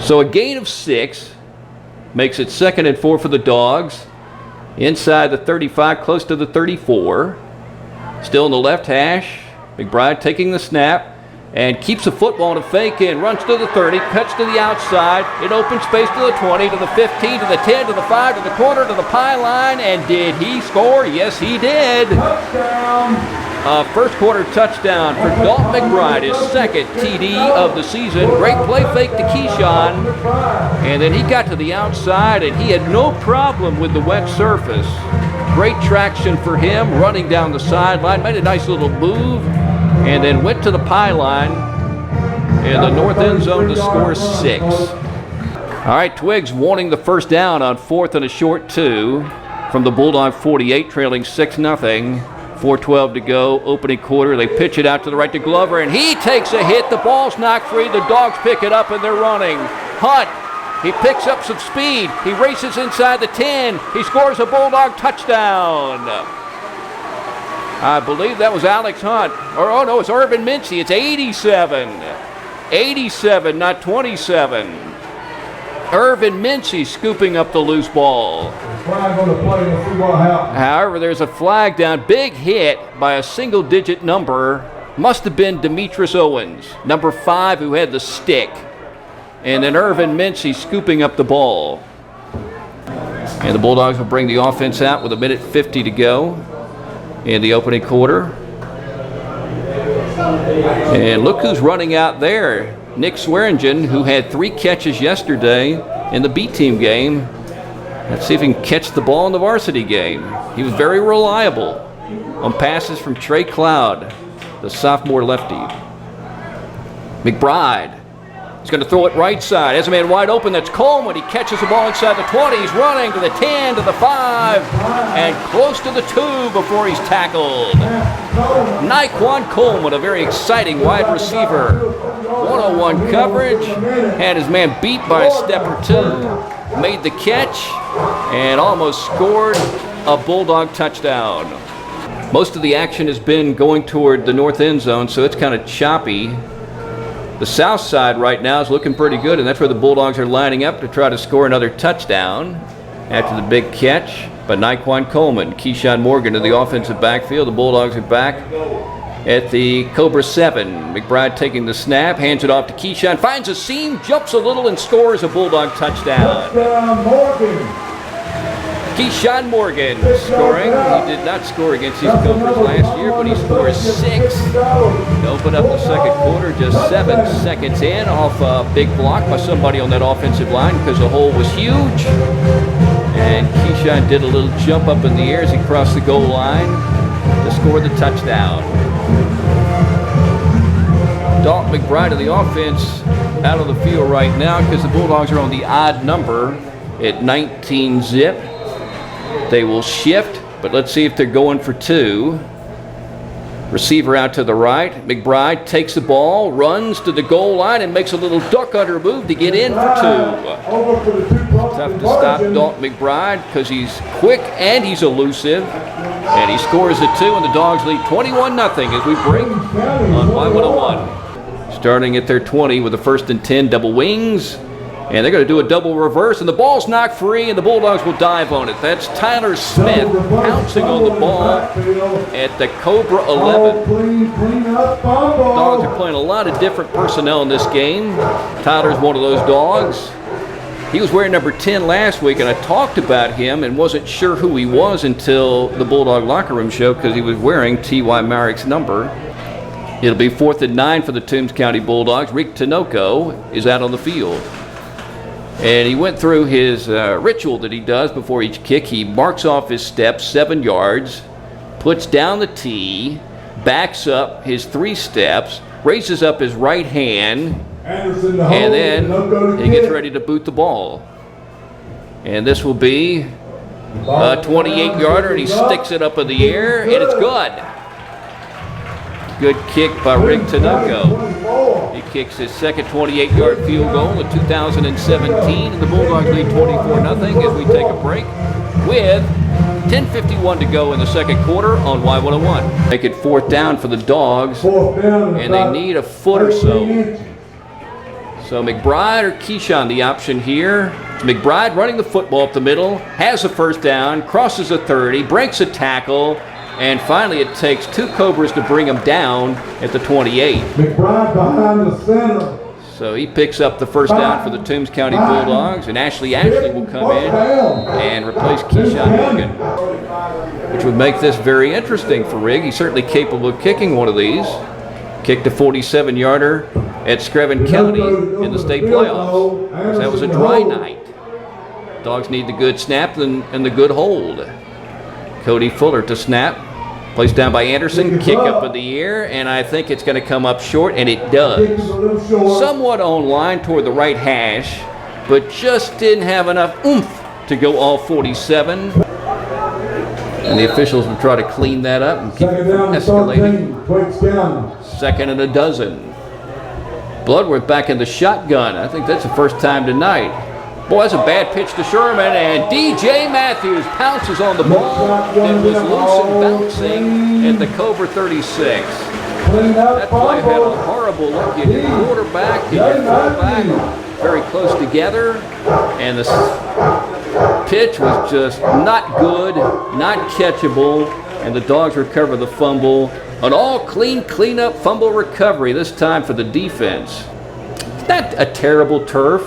So a gain of 6 makes it 2nd and 4 for the Dogs. Inside the 35, close to the 34. Still in the left hash. McBride taking the snap and keeps the football in a fake in. Runs to the 30, cuts to the outside. In open space to the 20, to the 15, to the 10, to the 5, to the corner, to the pylon. And did he score? Yes, he did. Touchdown. First quarter touchdown for Dalton McBride, his 2nd TD of the season. Great play fake to Keyshawn. And then he got to the outside, and he had no problem with the wet surface. Great traction for him, running down the sideline. Made a nice little move, and then went to the pylon in the north end zone to score 6. All right, Twigggs wanting the first down on 4th and a short 2 from the Bulldog 48, trailing 6-0. 4:12 to go, opening quarter. They pitch it out to the right to Glover, and he takes a hit. The ball's knocked free. The Dogs pick it up, and they're running. Hunt, he picks up some speed. He races inside the 10. He scores a Bulldog touchdown. I believe that was Alex Hunt. Or, oh, no, it's Irvin Mincy. It's 87. 87, not 27. Irvin Mincy scooping up the loose ball. However, there's a flag down. Big hit by a single-digit number. Must have been Demetrius Owens, number 5, who had the stick. And then Irvin Mincy scooping up the ball. And the Bulldogs will bring the offense out with 1:50 to go in the opening quarter. And look who's running out there. Nick Swearingen, who had 3 catches yesterday in the B team game. Let's see if he can catch the ball in the varsity game. He was very reliable on passes from Trey Cloud, the sophomore lefty. McBride is going to throw it right side. Has a man wide open. That's Coleman. He catches the ball inside the 20. He's running to the 10, to the 5, and close to the 2 before he's tackled. Nyquan Coleman, a very exciting wide receiver. 101 coverage. Had his man beat by a step or 2. Made the catch and almost scored a Bulldog touchdown. Most of the action has been going toward the north end zone, so it's kind of choppy. The south side right now is looking pretty good, and that's where the Bulldogs are lining up to try to score another touchdown after the big catch by Nyquan Coleman. Keyshawn Morgan to the offensive backfield. The Bulldogs are back at the Cobra 7. McBride taking the snap, hands it off to Keyshawn, finds a seam, jumps a little, and scores a Bulldog touchdown. Keyshawn Morgan scoring. He did not score against these Cobras last year, but he scores 6 to open up the second quarter, just 7 seconds in, off a big block by somebody on that offensive line because the hole was huge. And Keyshawn did a little jump up in the air as he crossed the goal line to score the touchdown. Dalton McBride of the offense out of the field right now because the Bulldogs are on the odd number at 19 zip. They will shift, but let's see if they're going for 2. Receiver out to the right. McBride takes the ball, runs to the goal line, and makes a little duck under move to get in for 2. Tough to stop Dalton McBride because he's quick and he's elusive. And he scores a 2, and the Dogs lead 21-0 as we break on Y101. Starting at their 20 with a 1st and 10, double wings. And they're going to do a double reverse, and the ball's knocked free, and the Bulldogs will dive on it. That's Tyler Smith pouncing on the ball at the Cobra 11. Dogs are playing a lot of different personnel in this game. Tyler's one of those dogs. He was wearing number 10 last week, and I talked about him and wasn't sure who he was until the Bulldog locker room show because he was wearing T.Y. Marrick's number. It'll be 4th and 9 for the Toombs County Bulldogs. Rick Tinoco is out on the field. And he went through his ritual that he does before each kick. He marks off his steps 7 yards, puts down the tee, backs up his 3 steps, raises up his right hand, and then he gets ready to boot the ball. And this will be a 28-yarder, and he sticks it up in the air, and it's good. Good kick by Rick Tinoco. He kicks his second 28-yard field goal in 2017, and the Bulldogs lead 24-0 as we take a break with 10:51 to go in the second quarter on Y101. Make it 4th down for the Dogs, and they need a foot or so. So McBride or Keyshawn the option here. McBride running the football up the middle, has a first down, crosses a 30, breaks a tackle, and finally it takes two Cobras to bring him down at the 28. McBride behind the center. So he picks up the first down for the Toombs County Bulldogs, and Ashley will come in and replace Keyshawn Morgan, which would make this very interesting for Rigg. He's certainly capable of kicking one of these. Kicked a 47-yarder at Screven County in the state playoffs. That was a dry night. Dogs need the good snap and the good hold. Cody Fuller to snap. Placed down by Anderson. Kick up in the air, and I think it's going to come up short, and it does. Somewhat on line toward the right hash, but just didn't have enough oomph to go all 47. And the officials will try to clean that up and keep it from escalating. Second and a dozen. Bloodworth back in the shotgun. I think that's the first time tonight. Boy, that's a bad pitch to Sherman, and DJ Matthews pounces on the ball that was loose and bouncing at the Cobra 36. That play had a horrible look. You get your quarterback and your fullback very close together, and the pitch was just not good, not catchable, and the Dogs recover the fumble. An all clean-up fumble recovery, this time for the defense. It's not a terrible turf.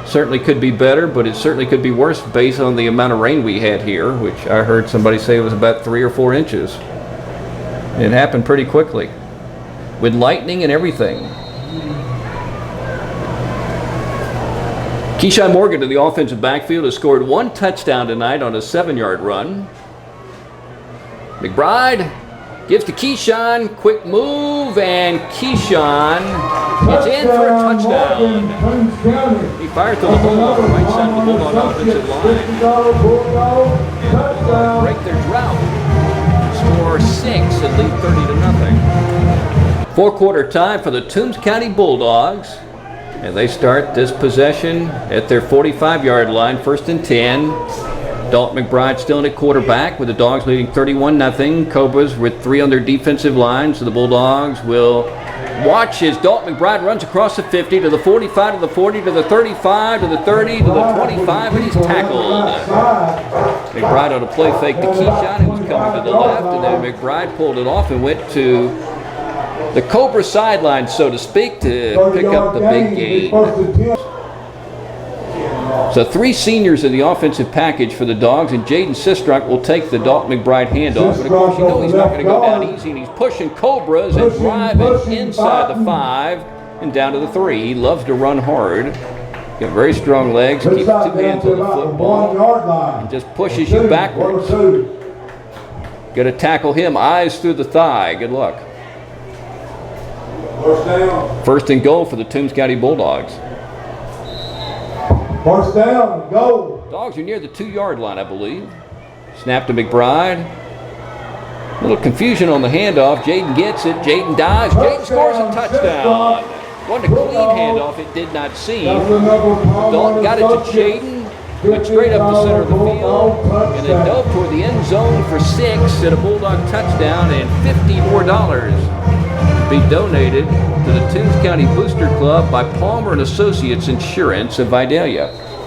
Certainly could be better, but it certainly could be worse based on the amount of rain we had here, which I heard somebody say was about 3 or 4 inches. It happened pretty quickly, with lightning and everything. Keyshawn Morgan to the offensive backfield has scored 1 touchdown tonight on a 7-yard run. McBride gives to Keyshawn, quick move, and Keyshawn gets in for a touchdown. He fired to the hole on the right side of the Bulldog offensive line. And break their drought. Score 6 and lead 30-0. 4-quarter time for the Toombs County Bulldogs. And they start this possession at their 45-yard line, 1st and 10. Dalton McBride still in at quarterback with the Dogs leading 31-0. Cobras with 3 on their defensive line, so the Bulldogs will watch as Dalton McBride runs across the 50 to the 45 to the 40 to the 35 to the 30 to the 25, and he's tackled. McBride on a play fake to Keyshawn, who was coming to the left, and then McBride pulled it off and went to the Cobra sideline, so to speak, to pick up the big gain. So 3 seniors in the offensive package for the Dogs, and Jaden Sistrunk will take the Dalton McBride handoff. But of course, you know he's not going to go down easy, and he's pushing Cobras and driving inside the 5 and down to the 3. He loves to run hard. Got very strong legs, keeps 2 hands on the football, and just pushes you backwards. Got to tackle him, eyes through the thigh. Good luck. First and goal for the Toombs County Bulldogs. First down, go. Dogs are near the 2-yard line, I believe. Snap to McBride. A little confusion on the handoff. Jaden gets it. Jaden dives. Jaden scores a touchdown. Wasn't a clean handoff, it did not seem. Dalton got it to Jaden. Went straight up the center of the field. And then dove toward the end zone for 6 and a Bulldog touchdown, and $50 more to be donated to the Toombs County Booster Club by Palmer & Associates Insurance of Vidalia.